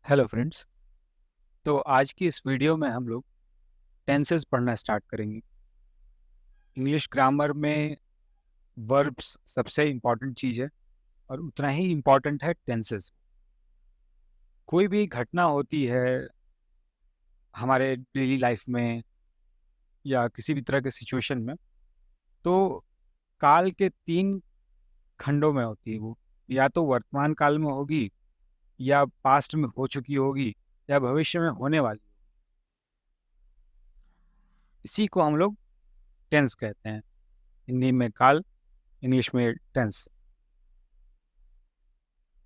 Hello friends. तो आज की इस वीडियो में हम लोग टेंसेस पढ़ना स्टार्ट करेंगे। इंग्लिश ग्रामर में वर्ब्स सबसे इम्पॉर्टेंट चीज़ है और उतना ही इम्पॉर्टेंट है टेंसेस। कोई भी घटना होती है हमारे डेली लाइफ में या किसी भी तरह के सिचुएशन में, तो काल के 3 खंडों में होती है वो। या तो वर्तमान काल में होगी, या पास्ट में हो चुकी होगी, या भविष्य में होने वाली। इसी को हम लोग टेंस कहते हैं। हिंदी में काल, इंग्लिश में टेंस।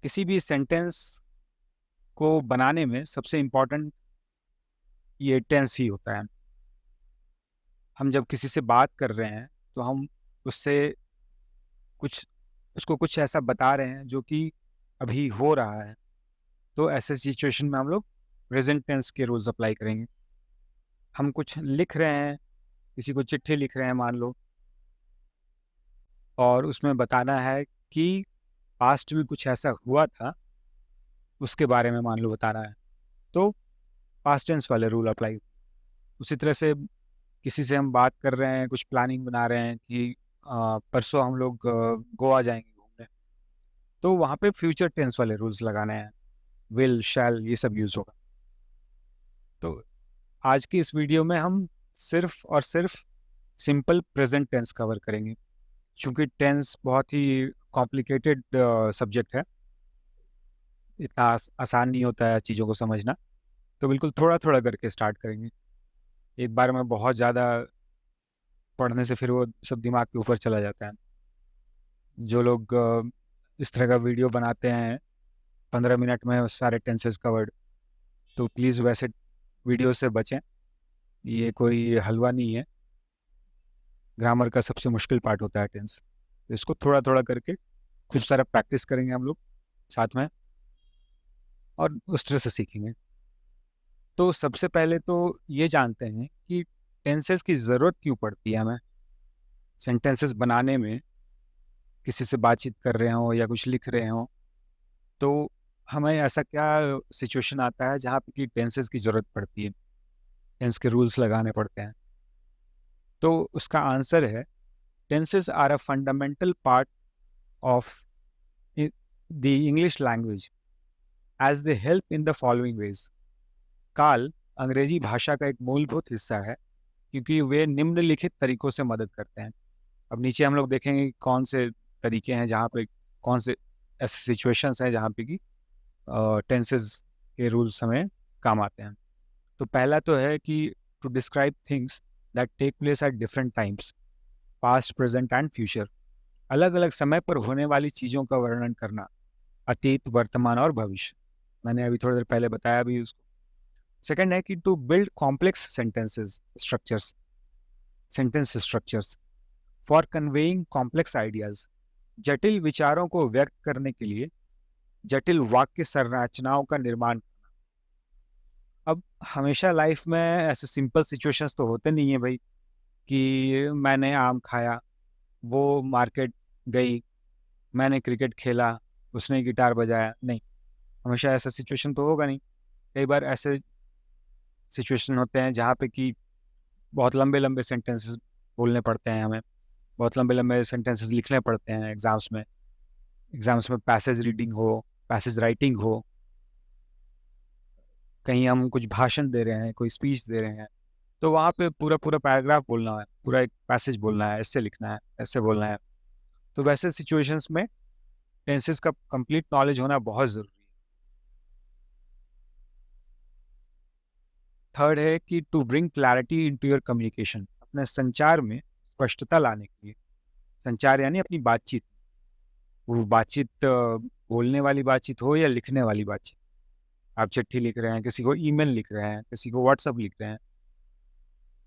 किसी भी सेंटेंस को बनाने में सबसे इम्पोर्टेंट ये टेंस ही होता है। हम जब किसी से बात कर रहे हैं तो हम उससे कुछ उसको कुछ ऐसा बता रहे हैं जो कि अभी हो रहा है। तो ऐसे सिचुएशन में हम लोग प्रेजेंट टेंस के रूल्स अप्लाई करेंगे। हम कुछ लिख रहे हैं, किसी को चिट्ठी लिख रहे हैं मान लो, और उसमें बताना है कि पास्ट में कुछ ऐसा हुआ था, उसके बारे में मान लो बताना है, तो पास्ट टेंस वाले रूल अप्लाई। उसी तरह से किसी से हम बात कर रहे हैं, कुछ प्लानिंग बना रहे हैं कि परसों हम लोग गोवा जाएंगे घूमने, तो वहाँ पे फ्यूचर टेंस वाले रूल्स लगाने हैं। विल, शैल, ये सब यूज़ होगा। तो आज की इस वीडियो में हम सिर्फ और सिर्फ सिंपल प्रेजेंट टेंस कवर करेंगे। चूँकि टेंस बहुत ही कॉम्प्लिकेटेड सब्जेक्ट है, इतना आसान नहीं होता है चीज़ों को समझना। तो बिल्कुल थोड़ा-थोड़ा करके स्टार्ट करेंगे। एक बार में बहुत ज़्यादा पढ़ने से फिर वो सब दिमाग के ऊपर चला जाता है। जो लोग इस तरह का वीडियो बनाते हैं 15 मिनट में सारे टेंसेस कवर्ड, तो प्लीज़ वैसे वीडियो से बचें। ये कोई हलवा नहीं है। ग्रामर का सबसे मुश्किल पार्ट होता है टेंस। तो इसको थोड़ा थोड़ा करके खूब सारा प्रैक्टिस करेंगे हम लोग साथ में, और उस तरह से सीखेंगे। तो सबसे पहले तो ये जानते हैं कि टेंसेस की ज़रूरत क्यों पड़ती है हमें सेंटेंसेस बनाने में। किसी से बातचीत कर रहे हों या कुछ लिख रहे हों, तो हमें ऐसा क्या सिचुएशन आता है जहाँ पे कि टेंसेस की ज़रूरत पड़ती है, टेंस के रूल्स लगाने पड़ते हैं। तो उसका आंसर है, tenses are a fundamental part of the English language as they help in the following ways. काल अंग्रेजी भाषा का एक मूलभूत हिस्सा है क्योंकि वे निम्नलिखित तरीकों से मदद करते हैं। अब नीचे हम लोग देखेंगे कि कौन से तरीके हैं जहाँ पे, कौन से ऐसे सिचुएशंस हैं जहाँ पे कि टेंसेस के रूल्स हमें काम आते हैं। तो पहला तो है कि to describe things that take place at different times, past, present and future. अलग अलग समय पर होने वाली चीज़ों का वर्णन करना, अतीत, वर्तमान और भविष्य। मैंने अभी थोड़ी देर पहले बताया भी उसको। सेकंड है कि to build complex sentence structures for conveying complex ideas. जटिल विचारों को व्यक्त करने के लिए जटिल वाक्य संरचनाओं का निर्माण। अब हमेशा लाइफ में ऐसे सिंपल सिचुएशंस तो होते नहीं है भाई, कि मैंने आम खाया, वो मार्केट गई, मैंने क्रिकेट खेला, उसने गिटार बजाया। नहीं, हमेशा ऐसा सिचुएशन तो होगा नहीं। कई बार ऐसे सिचुएशन होते हैं जहाँ पे कि बहुत लंबे लंबे सेंटेंसेस बोलने पड़ते हैं हमें, बहुत लंबे लंबे सेंटेंसेस लिखने पड़ते हैं एग्जाम्स में पैसेज रीडिंग हो, पैसेज राइटिंग हो, कहीं हम कुछ भाषण दे रहे हैं, कोई स्पीच दे रहे हैं, तो वहाँ पे पूरा पूरा पैराग्राफ बोलना है, पूरा एक पैसेज बोलना है, ऐसे लिखना है, ऐसे बोलना है। तो वैसे सिचुएशंस में टेंसेस का कंप्लीट नॉलेज होना बहुत ज़रूरी है। थर्ड है कि to bring clarity into your communication, अपने संचार में स्पष्टता लाने के लिए। संचार यानी अपनी बातचीत, वो बातचीत बोलने वाली बातचीत हो या लिखने वाली बातचीत। आप चिट्ठी लिख रहे हैं, किसी को ईमेल लिख रहे हैं, किसी को व्हाट्सअप लिख रहे हैं,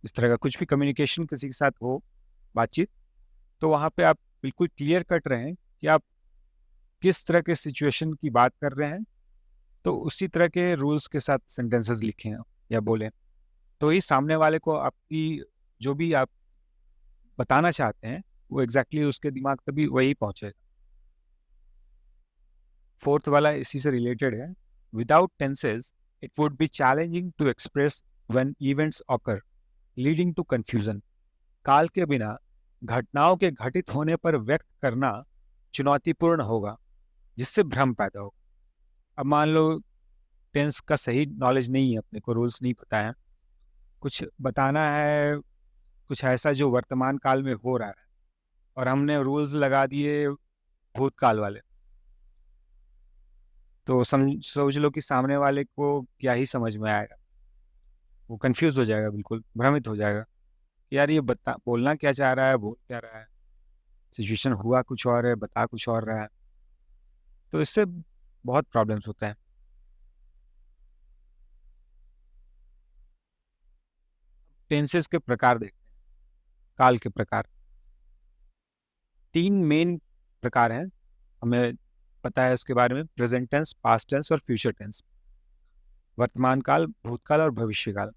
इस तरह का कुछ भी कम्युनिकेशन किसी के साथ हो, बातचीत, तो वहाँ पे आप बिल्कुल क्लियर कट रहें कि आप किस तरह के सिचुएशन की बात कर रहे हैं, तो उसी तरह के रूल्स के साथ सेंटेंसेस लिखें या बोलें। तो ही सामने वाले को आपकी जो भी आप बताना चाहते हैं वो एग्जैक्टली उसके दिमाग तक भी वही पहुँचेगा। फोर्थ वाला इसी से रिलेटेड है, Without tenses, it would be challenging to express when events occur, leading to confusion. काल के बिना घटनाओं के घटित होने पर व्यक्त करना चुनौतीपूर्ण होगा, जिससे भ्रम पैदा हो। अब मान लो टेंस का सही नॉलेज नहीं है, अपने को रूल्स नहीं पता है, कुछ बताना है, कुछ ऐसा जो वर्तमान काल में हो रहा है, और हमने रूल्स लगा दिए भूतकाल वाले, तो सोच लो कि सामने वाले को क्या ही समझ में आएगा। वो कंफ्यूज हो जाएगा, बिल्कुल भ्रमित हो जाएगा कि यार ये बोलना क्या चाह रहा है, बोल क्या रहा है, सिचुएशन हुआ कुछ और है, बता कुछ और रहा है। तो इससे बहुत प्रॉब्लम्स होते हैं। टेंसेस के प्रकार देखते हैं। काल के प्रकार 3 मेन प्रकार हैं, हमें पता है इसके बारे में: प्रेजेंट टेंस, पास्ट टेंस और फ्यूचर टेंस। वर्तमान काल, भूतकाल और भविष्य काल।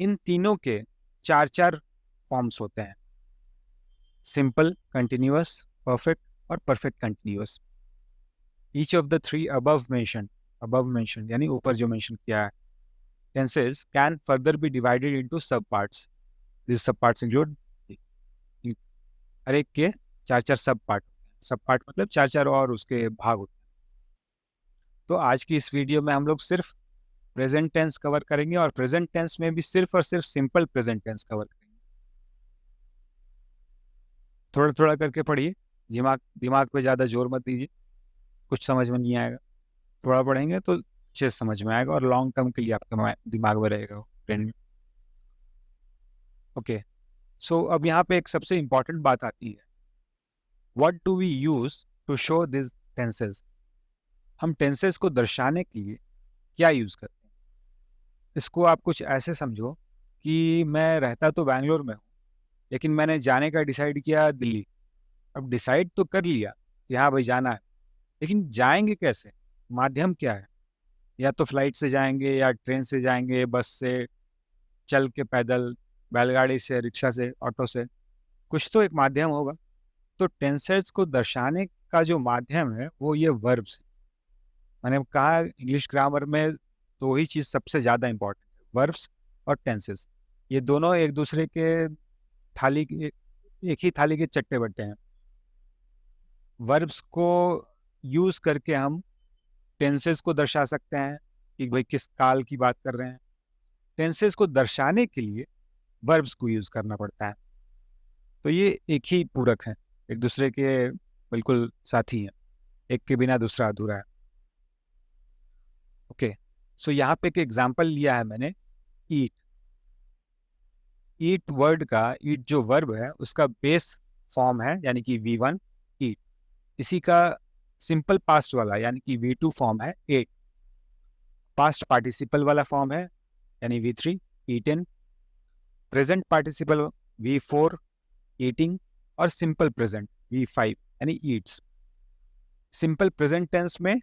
इन तीनों के 4 फॉर्म्स होते हैं: सिंपल, कंटिन्यूअस, परफेक्ट और perfect continuous. Each of the 3 above mention यानी ऊपर जो मेंशन किया है tenses can further be divided into sub parts. This sub parts include, हर एक के 4 सब पार्ट। सब पार्ट मतलब 4 और उसके भाग होते हैं। तो आज की इस वीडियो में हम लोग सिर्फ प्रेजेंट टेंस कवर करेंगे, और प्रेजेंट टेंस में भी सिर्फ और सिर्फ सिंपल प्रेजेंट टेंस कवर करेंगे। थोड़ा थोड़ा करके पढ़िए, दिमाग पे ज़्यादा जोर मत दीजिए, कुछ समझ में नहीं आएगा। थोड़ा पढ़ेंगे तो अच्छे से समझ में आएगा, और लॉन्ग टर्म के लिए आपके दिमाग में रहेगा ब्रेन में। ओके, सो अब यहाँ पे एक सबसे इम्पॉर्टेंट बात आती है, what do we use to show this tenses. हम टेंसेस को दर्शाने के लिए क्या यूज करते हैं? इसको आप कुछ ऐसे समझो कि मैं रहता तो बैंगलोर में हूँ, लेकिन मैंने जाने का डिसाइड किया दिल्ली। अब डिसाइड तो कर लिया कि हाँ भाई जाना है, लेकिन जाएंगे कैसे, माध्यम क्या है? या तो फ्लाइट से जाएंगे, या ट्रेन से जाएंगे, बस से, चल के, पैदल, बैलगाड़ी से, रिक्शा से, ऑटो से, कुछ तो एक माध्यम होगा। तो टेंसेस को दर्शाने का जो माध्यम है वो ये वर्ब्स है। मैंने कहा इंग्लिश ग्रामर में 2 ही चीज़ सबसे ज़्यादा इंपॉर्टेंट है, वर्ब्स और टेंसेस। ये दोनों एक दूसरे के एक ही थाली के चट्टे बट्टे हैं। वर्ब्स को यूज़ करके हम टेंसेस को दर्शा सकते हैं कि भाई किस काल की बात कर रहे हैं। टेंसेस को दर्शाने के लिए वर्ब्स को यूज़ करना पड़ता है। तो ये एक ही पूरक है, एक दूसरे के बिल्कुल साथी हैं, एक के बिना दूसरा अधूरा है। ओके, सो यहाँ पे एक एग्जांपल लिया है मैंने, ईट। ईट वर्ड का, ईट जो वर्ब है उसका बेस फॉर्म है यानी कि V1 ईट। इसी का सिंपल पास्ट वाला यानी कि V2 फॉर्म है एट। पास्ट पार्टिसिपल वाला फॉर्म है यानी V3 eaten. Present participle V4 eating, और सिंपल प्रेजेंट V5 यानी ईट्स। सिंपल प्रेजेंट टेंस में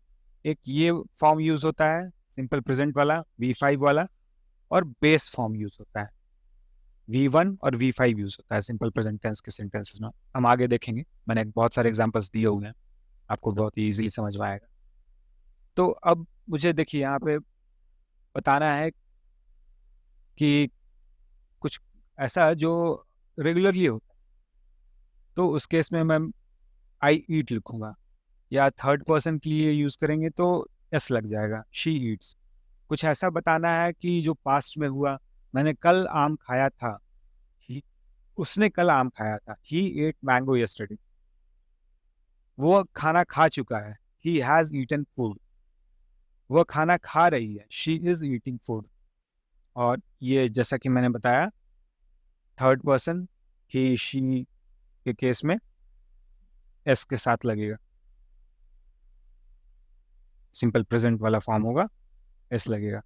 एक ये फॉर्म यूज होता है, सिंपल प्रेजेंट वाला V5 वाला, और बेस फॉर्म यूज होता है V1 और V5 यूज होता है सिंपल प्रेजेंट टेंस के सेंटेंसेस में। हम आगे देखेंगे, मैंने बहुत सारे एग्जांपल्स दिए हुए हैं, आपको बहुत ही इजीली समझ में आएगा। तो अब मुझे देखिए यहाँ पे बताना है कि कुछ ऐसा जो रेगुलरली होता है, तो उस केस में मैं आई ईट लिखूंगा, या थर्ड पर्सन के लिए यूज करेंगे तो एस लग जाएगा, शी ईट्स। कुछ ऐसा बताना है कि जो पास्ट में हुआ, मैंने कल आम खाया था, उसने कल आम खाया था, ही एट मैंगो यस्टरडे। वो खाना खा चुका है, ही हैज ईटन फूड। वह खाना खा रही है, शी इज ईटिंग फूड। और ये जैसा कि मैंने बताया, थर्ड पर्सन ही शी के केस में एस के साथ लगेगा, सिंपल प्रेजेंट वाला फॉर्म होगा, एस लगेगा।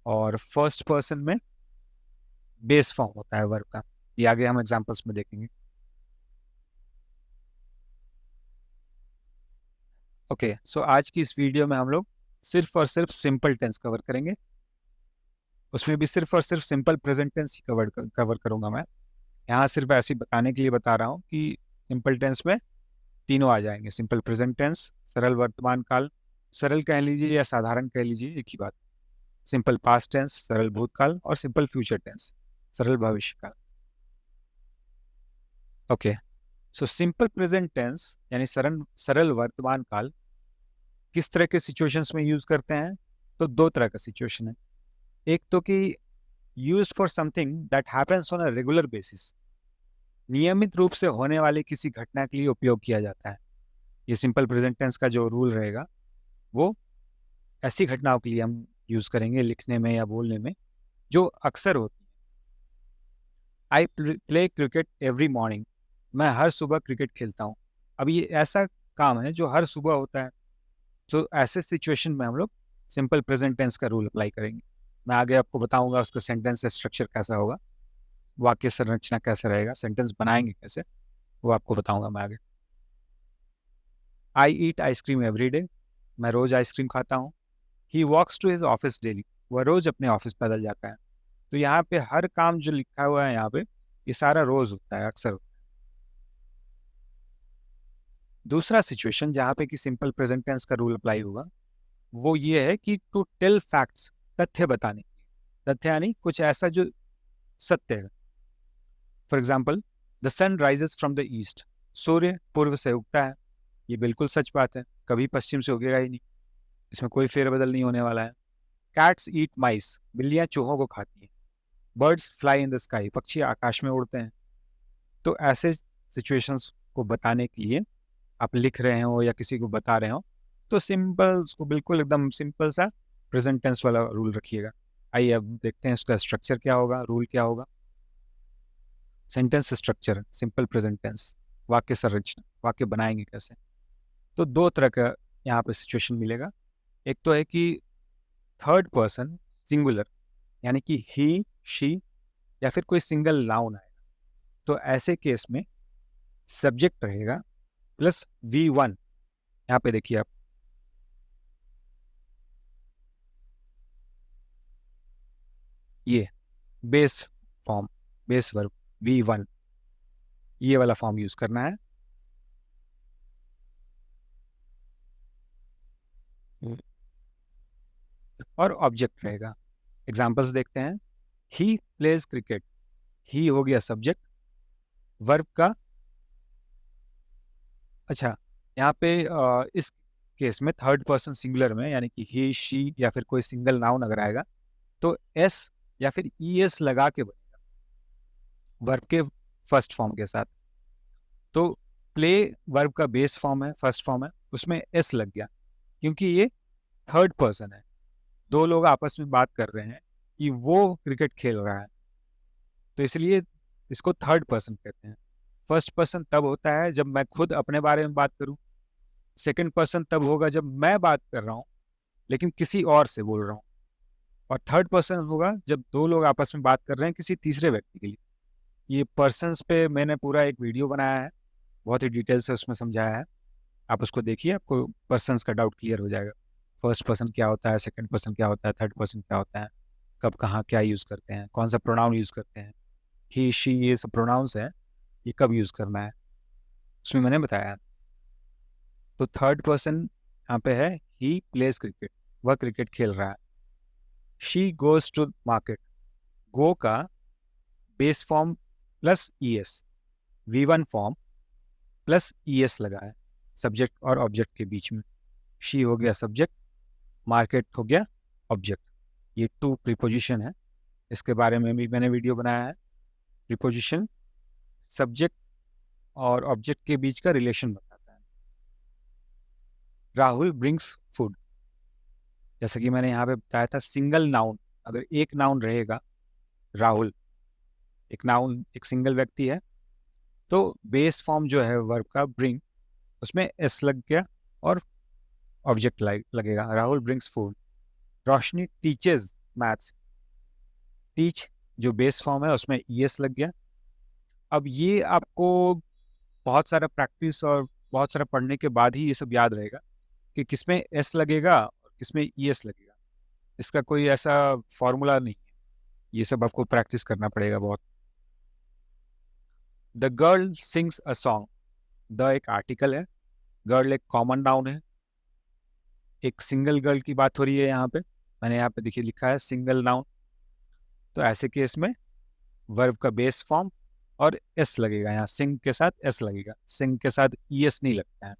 और फर्स्ट पर्सन में बेस फॉर्म होता है वर्ब का, ये आगे हम एग्जांपल्स में देखेंगे। ओके, सो आज की इस वीडियो में हम लोग सिर्फ और सिर्फ सिंपल टेंस कवर करेंगे। उसमें भी सिर्फ और सिर्फ सिंपल प्रेजेंट टेंस ही कवर करूंगा मैं। यहाँ सिर्फ ऐसे ही बताने के लिए बता रहा हूँ कि सिंपल टेंस में तीनों आ जाएंगे: सिंपल प्रेजेंट टेंस, सरल वर्तमान काल, सरल कह लीजिए या साधारण कह लीजिए, एक ही बात। सिंपल पास्ट टेंस सरल भूतकाल, और सिंपल फ्यूचर टेंस सरल भविष्य काल। Okay, so simple present tense यानी सरल सरल वर्तमान काल किस तरह के सिचुएशंस में यूज करते हैं? तो दो तरह का सिचुएशन है। एक तो कि used for something that happens on a regular basis, नियमित रूप से होने वाली किसी घटना के लिए उपयोग किया जाता है। ये सिंपल प्रेजेंट टेंस का जो रूल रहेगा वो ऐसी घटनाओं के लिए हम यूज करेंगे लिखने में या बोलने में जो अक्सर होती है। आई प्ले क्रिकेट एवरी मॉर्निंग, मैं हर सुबह क्रिकेट खेलता हूँ। अब ये ऐसा काम है जो हर सुबह होता है, तो ऐसे सिचुएशन में हम लोग सिंपल प्रेजेंट टेंस का रूल अप्लाई करेंगे। मैं आगे आपको बताऊंगा उसका सेंटेंस स्ट्रक्चर कैसा होगा, वाक्य संरचना कैसे रहेगा, सेंटेंस बनाएंगे कैसे, वो आपको बताऊंगा मैं आगे। I eat ice cream every day, मैं रोज आइसक्रीम खाता हूँ। He walks to his office daily, वह रोज अपने ऑफिस पैदल जाता है। तो यहाँ पे हर काम जो लिखा हुआ है यहाँ पे, ये सारा रोज होता है, अक्सर होता है। दूसरा सिचुएशन जहाँ पे कि सिंपल प्रेजेंट टेंस का रूल अप्लाई होगा वो ये है कि टू टेल फैक्ट्स, तथ्य बताने। तथ्य यानी कुछ ऐसा जो सत्य है। For example, the sun rises from the east, सूर्य पूर्व से उगता है। ये बिल्कुल सच बात है, कभी पश्चिम से उगेगा ही नहीं, इसमें कोई फेरबदल नहीं होने वाला है। कैट्स ईट माइस, बिल्लियां चूहों को खाती हैं। Birds fly in the sky, पक्षी आकाश में उड़ते हैं। तो ऐसे सिचुएशंस को बताने के लिए आप लिख रहे हो या किसी को बता रहे हो तो सिंपल, उसको बिल्कुल एकदम सिंपल सा प्रेजेंट टेंस वाला रूल रखिएगा। आइए अब देखते हैं इसका स्ट्रक्चर क्या होगा, रूल क्या होगा। Sentence structure, simple present tense, वाक्य संरचना, वाक्य बनाएंगे कैसे। तो दो तरह का यहाँ पे सिचुएशन मिलेगा। एक तो है कि थर्ड पर्सन सिंगुलर, यानी कि ही शी या फिर कोई सिंगल नाउन आएगा। तो ऐसे केस में सब्जेक्ट रहेगा प्लस V1। यहाँ पे देखिए आप, ये base form, base verb V1, ये वाला फॉर्म यूज करना है। और ऑब्जेक्ट रहेगा। एग्जांपल्स देखते हैं। ही प्लेज क्रिकेट, ही हो गया सब्जेक्ट, वर्ब का, अच्छा यहाँ पे इस केस में थर्ड पर्सन सिंगुलर में यानी कि ही शी या फिर कोई सिंगल नाउन अगर आएगा तो एस या फिर ई एस लगा के बनेगा वर्ब के फर्स्ट फॉर्म के साथ। तो प्ले वर्ब का बेस फॉर्म है, फर्स्ट फॉर्म है, उसमें एस लग गया क्योंकि ये थर्ड पर्सन है। दो लोग आपस में बात कर रहे हैं कि वो क्रिकेट खेल रहा है, तो इसलिए इसको थर्ड पर्सन कहते हैं। फर्स्ट पर्सन तब होता है जब मैं खुद अपने बारे में बात करूं। सेकंड पर्सन तब होगा जब मैं बात कर रहा हूं लेकिन किसी और से बोल रहा हूं। और थर्ड पर्सन होगा जब दो लोग आपस में बात कर रहे हैं किसी तीसरे व्यक्ति के लिए। ये पर्सन्स पे मैंने पूरा एक वीडियो बनाया है, बहुत ही डिटेल से उसमें समझाया है, आप उसको देखिए, आपको पर्सन्स का डाउट क्लियर हो जाएगा। फर्स्ट पर्सन क्या होता है, सेकंड पर्सन क्या होता है, थर्ड पर्सन क्या होता है, कब कहाँ क्या यूज़ करते हैं, कौन सा प्रोनाउन यूज़ करते हैं, ही शी, ये सब प्रोनाउंस हैं, ये कब यूज़ करना है, उसमें मैंने बताया। तो थर्ड पर्सन यहाँ पे है, ही प्लेज क्रिकेट, वह क्रिकेट खेल रहा है। शी गोज टू मार्केट, गो का base form plus E S, V1 form plus E S लगा है सब्जेक्ट और ऑब्जेक्ट के बीच में। शी हो गया सब्जेक्ट, मार्केट हो गया ऑब्जेक्ट। ये टू प्रीपोजिशन है, इसके बारे में भी मैंने वीडियो बनाया है। प्रीपोजिशन सब्जेक्ट और ऑब्जेक्ट के बीच का रिलेशन बताता है। राहुल ब्रिंग्स फूड, जैसा कि मैंने यहाँ पे बताया था, सिंगल नाउन, अगर एक नाउन रहेगा राहुल, एक नाउन, एक सिंगल व्यक्ति है, तो बेस फॉर्म जो है वर्ब का ब्रिंग, उसमें एस लग गया और ऑब्जेक्ट लगेगा, राहुल ब्रिंग्स फूड। रोशनी टीचेज मैथ्स, टीच जो बेस फॉर्म है उसमें ई एस लग गया। अब ये आपको बहुत सारा प्रैक्टिस और बहुत सारा पढ़ने के बाद ही ये सब याद रहेगा कि किसमें एस लगेगा और किसमें ई एस लगेगा। इसका कोई ऐसा फॉर्मूला नहीं है, ये सब आपको प्रैक्टिस करना पड़ेगा बहुत। The girl sings a song, the एक आर्टिकल है, गर्ल एक कॉमन नाउन है, एक सिंगल गर्ल की बात हो रही है यहाँ पे, मैंने यहाँ पे देखिए लिखा है सिंगल नाउन। तो ऐसे केस में वर्ब का बेस फॉर्म और एस लगेगा, यहाँ सिंग के साथ एस लगेगा, सिंग के साथ ईएस नहीं लगता है।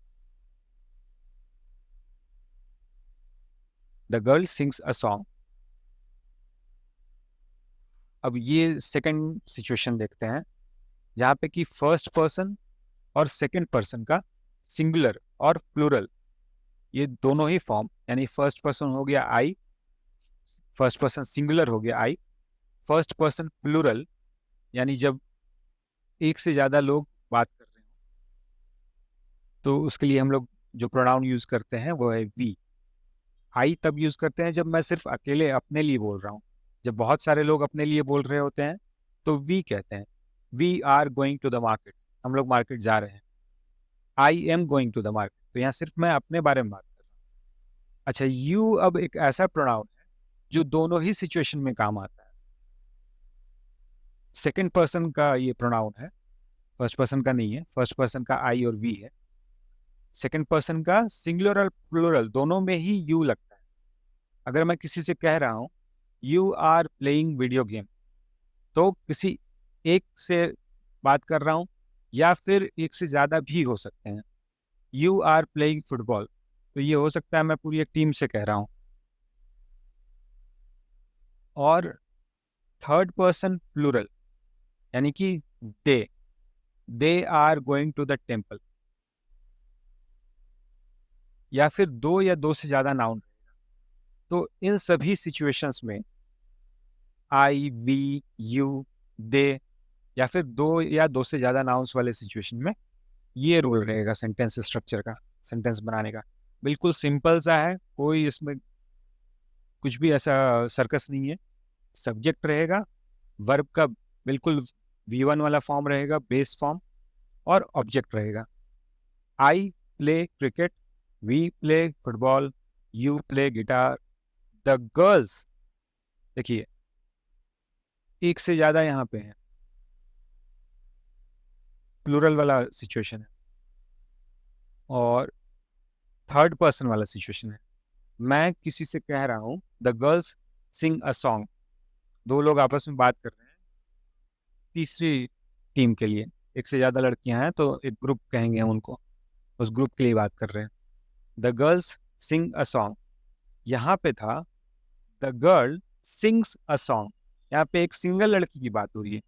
The girl sings a song. अब ये सेकंड सिचुएशन देखते हैं, जहाँ पे कि फर्स्ट पर्सन और सेकंड पर्सन का सिंगुलर और प्लूरल ये दोनों ही फॉर्म, यानी फर्स्ट पर्सन हो गया आई, फर्स्ट पर्सन सिंगुलर हो गया आई, फर्स्ट पर्सन प्लूरल यानी जब एक से ज्यादा लोग बात कर रहे हैं, तो उसके लिए हम लोग जो प्रोनाउन यूज करते हैं वो है वी। आई तब यूज करते हैं जब मैं सिर्फ अकेले अपने लिए बोल रहा हूँ। जब बहुत सारे लोग अपने लिए बोल रहे होते हैं तो वी कहते हैं। We are going to the market, हम लोग मार्केट जा रहे हैं। I am going to the market, तो यहाँ सिर्फ मैं अपने बारे में बात कर रहा हूँ। अच्छा, यू अब एक ऐसा प्रोनाउन है जो दोनों ही सिचुएशन में काम आता है। सेकेंड पर्सन का ये प्रोनाउन है, फर्स्ट पर्सन का नहीं है। फर्स्ट पर्सन का आई और वी है, सेकेंड पर्सन का सिंगुलर और प्लूरल दोनों में ही यू लगता है। अगर मैं किसी से कह रहा हूँ you are playing video game, तो किसी एक से बात कर रहा हूँ या फिर एक से ज़्यादा भी हो सकते हैं। यू आर प्लेइंग फुटबॉल, तो ये हो सकता है मैं पूरी एक टीम से कह रहा हूँ। और थर्ड पर्सन प्लूरल यानी कि they are going to the temple, या फिर दो या दो से ज़्यादा नाउन। तो इन सभी सिचुएशंस में आई वी यू दे या फिर दो या दो से ज़्यादा नाउन्स वाले सिचुएशन में ये रूल रहेगा सेंटेंस स्ट्रक्चर का, सेंटेंस बनाने का। बिल्कुल सिंपल सा है, कोई इसमें कुछ भी ऐसा सर्कस नहीं है। सब्जेक्ट रहेगा, वर्ब का बिल्कुल V1 वाला फॉर्म रहेगा, बेस फॉर्म, और ऑब्जेक्ट रहेगा। I play cricket, we play football, you play guitar, the girls, देखिए एक से ज्यादा यहाँ पे है, प्लूरल वाला सिचुएशन है, और थर्ड पर्सन वाला सिचुएशन है। मैं किसी से कह रहा हूँ the girls sing a song, दो लोग आपस में बात कर रहे हैं तीसरी टीम के लिए, एक से ज्यादा लड़कियां हैं तो एक ग्रुप कहेंगे हम उनको, उस ग्रुप के लिए बात कर रहे हैं। The girls sing a song, यहाँ पे था the girl sings a song, यहाँ पे एक सिंगल लड़की की बात हो रही है,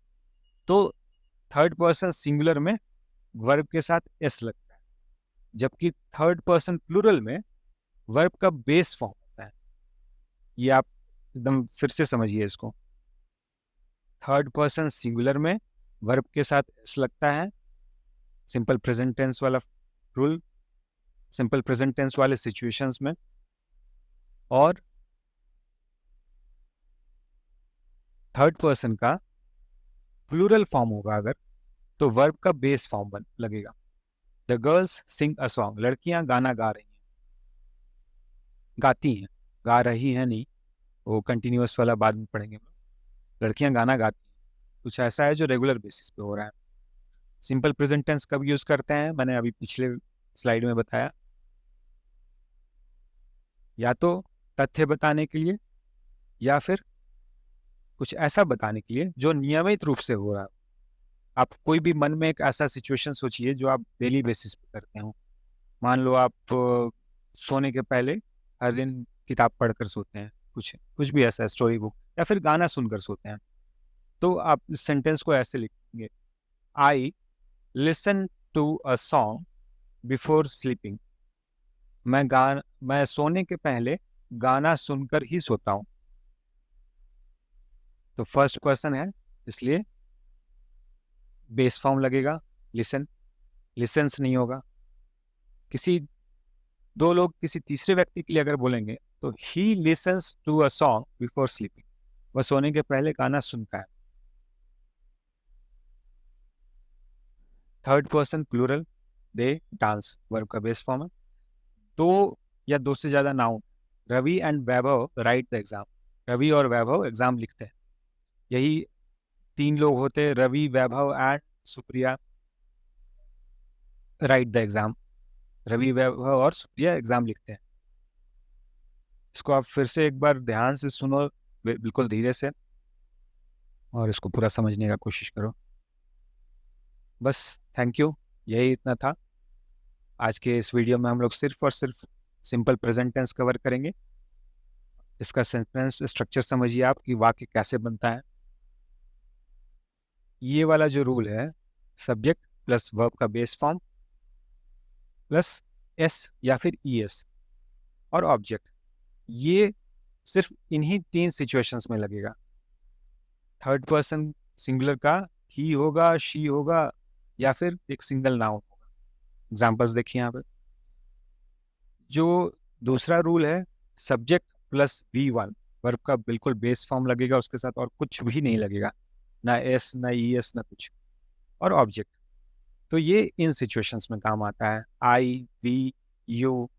तो थर्ड पर्सन सिंगुलर में वर्ब के साथ एस लगता है, जबकि थर्ड पर्सन प्लूरल में वर्ब का बेस फॉर्म होता है। ये आप एकदम फिर से समझिए इसको। थर्ड पर्सन सिंगुलर में वर्ब के साथ एस लगता है, सिंपल प्रेजेंट टेंस वाला रूल, सिंपल प्रेजेंट टेंस वाले सिचुएशंस में। और थर्ड पर्सन का प्लूरल फॉर्म होगा अगर, तो वर्ब का बेस फॉर्म बन लगेगा। The girls sing a song, लड़कियां गाना गा रही हैं, गाती हैं, गा रही हैं नहीं, वो कंटिन्यूअस वाला बाद में पढ़ेंगे। लड़कियां गाना गाती हैं, कुछ ऐसा है जो रेगुलर बेसिस पे हो रहा है। सिंपल प्रेजेंट टेंस कब यूज करते हैं, मैंने अभी पिछले स्लाइड में बताया, या तो तथ्य बताने के लिए या फिर कुछ ऐसा बताने के लिए जो नियमित रूप से हो रहा है। आप कोई भी मन में एक ऐसा सिचुएशन सोचिए जो आप डेली बेसिस पे करते हो। मान लो आप सोने के पहले हर दिन किताब पढ़कर सोते हैं, कुछ कुछ भी ऐसा स्टोरी बुक, या फिर गाना सुनकर सोते हैं, तो आप इस सेंटेंस को ऐसे लिखेंगे, I listen to a song before sleeping, मैं सोने के पहले गाना सुनकर ही सोता हूँ। तो फर्स्ट पर्सन है इसलिए बेस फॉर्म लगेगा लिसन, लिसन्स नहीं होगा। किसी दो लोग किसी तीसरे व्यक्ति के लिए अगर बोलेंगे तो he listens to a song before sleeping, वह सोने के पहले गाना सुनता है। Third person plural, they dance, verb का बेस फॉर्म है। दो या दो से ज्यादा noun, Ravi and Vaibhav write the exam, Ravi और वैभव एग्जाम लिखते हैं। यही तीन लोग होते हैं, Ravi Vaibhav and Supriya write the exam, Ravi Vaibhav और सुप्रिया एग्जाम लिखते हैं। इसको आप फिर से एक बार ध्यान से सुनो, बिल्कुल धीरे से, और इसको पूरा समझने का कोशिश करो। बस, थैंक यू, यही इतना था। आज के इस वीडियो में हम लोग सिर्फ और सिर्फ सिंपल प्रेजेंट टेंस कवर करेंगे। इसका सेंटेंस स्ट्रक्चर समझिए आप कि वाक्य कैसे बनता है। ये वाला जो रूल है, सब्जेक्ट प्लस वर्ब का बेस फॉर्म प्लस एस या फिर ईएस और ऑब्जेक्ट, ये सिर्फ इन्हीं 3 सिचुएशंस में लगेगा। थर्ड पर्सन सिंगुलर का ही होगा, शी होगा, या फिर एक सिंगल नाउन होगा। एग्जांपल्स देखिए यहाँ पे। जो दूसरा रूल है, सब्जेक्ट प्लस V1, वर्ब का बिल्कुल बेस फॉर्म लगेगा उसके साथ, और कुछ भी नहीं लगेगा, ना एस ना ईएस ना कुछ, और ऑब्जेक्ट। तो ये इन सिचुएशंस में काम आता है। आई, वी, यू,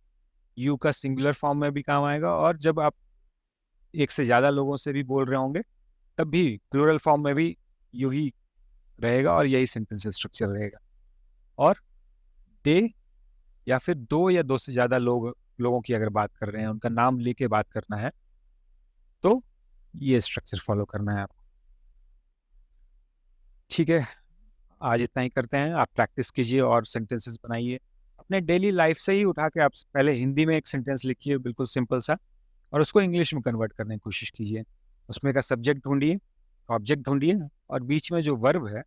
यू का सिंगुलर फॉर्म में भी काम आएगा, और जब आप एक से ज़्यादा लोगों से भी बोल रहे होंगे तब भी प्लूरल फॉर्म में भी यू ही रहेगा, और यही सेंटेंस स्ट्रक्चर रहेगा। और दे, या फिर दो या दो से ज़्यादा लोगों की अगर बात कर रहे हैं, उनका नाम लेके बात करना है, तो ये स्ट्रक्चर फॉलो करना है आपको। ठीक है, आज इतना ही करते हैं। आप प्रैक्टिस कीजिए और सेंटेंसेस बनाइए अपने डेली लाइफ से ही उठा के। आप पहले हिंदी में एक सेंटेंस लिखिए बिल्कुल सिंपल सा, और उसको इंग्लिश में कन्वर्ट करने की कोशिश कीजिए। उसमें का सब्जेक्ट ढूंढिए, ऑब्जेक्ट ढूंढिए, और बीच में जो वर्ब है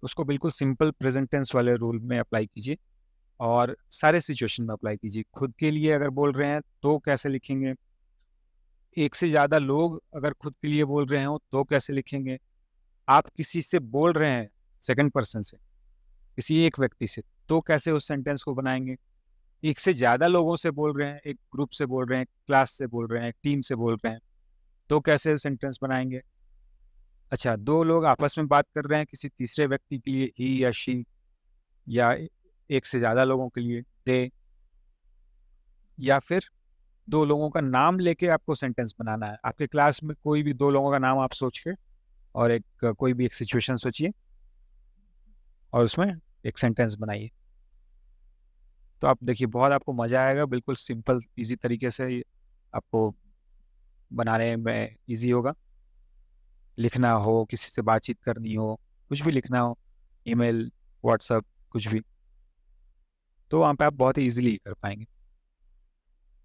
उसको बिल्कुल सिंपल प्रेजेंट टेंस वाले रूल में अप्लाई कीजिए, और सारे सिचुएशन में अप्लाई कीजिए। खुद के लिए अगर बोल रहे हैं तो कैसे लिखेंगे, एक से ज़्यादा लोग अगर खुद के लिए बोल रहे हो तो कैसे लिखेंगे, आप किसी से बोल रहे हैं सेकंड पर्सन से, किसी एक व्यक्ति से, तो कैसे उस सेंटेंस को बनाएंगे। एक से ज़्यादा लोगों से बोल रहे हैं, एक ग्रुप से बोल रहे हैं, क्लास से बोल रहे हैं, टीम से बोल रहे हैं, तो कैसे सेंटेंस बनाएंगे। अच्छा, दो लोग आपस में बात कर रहे हैं किसी तीसरे व्यक्ति के लिए, ही या शी, या एक से ज़्यादा लोगों के लिए, दे, या फिर दो लोगों का नाम लेके आपको सेंटेंस बनाना है। आपके क्लास में कोई भी दो लोगों का नाम आप सोच के, और एक कोई भी एक सिचुएशन सोचिए, और उसमें एक सेंटेंस बनाइए। तो आप देखिए, बहुत आपको मज़ा आएगा। बिल्कुल सिंपल इजी तरीके से आपको बनाने में इजी होगा। लिखना हो, किसी से बातचीत करनी हो, कुछ भी लिखना हो, ईमेल, व्हाट्सएप, कुछ भी, तो वहाँ पे आप बहुत ही ईजिली कर पाएंगे।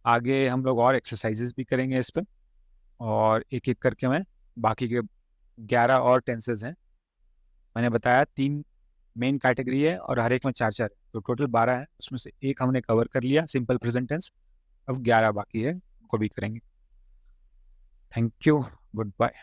आगे हम लोग और एक्सरसाइजेस भी करेंगे इस पर, और एक एक करके मैं बाकी के 11 और टेंसेज हैं। मैंने बताया 3 मेन कैटेगरी है, और हर एक में 4-4 है, तो टोटल 12 है। उसमें से एक हमने कवर कर लिया, सिंपल प्रेजेंट टेंस। अब 11 बाकी है, उनको भी करेंगे। Thank you, good bye.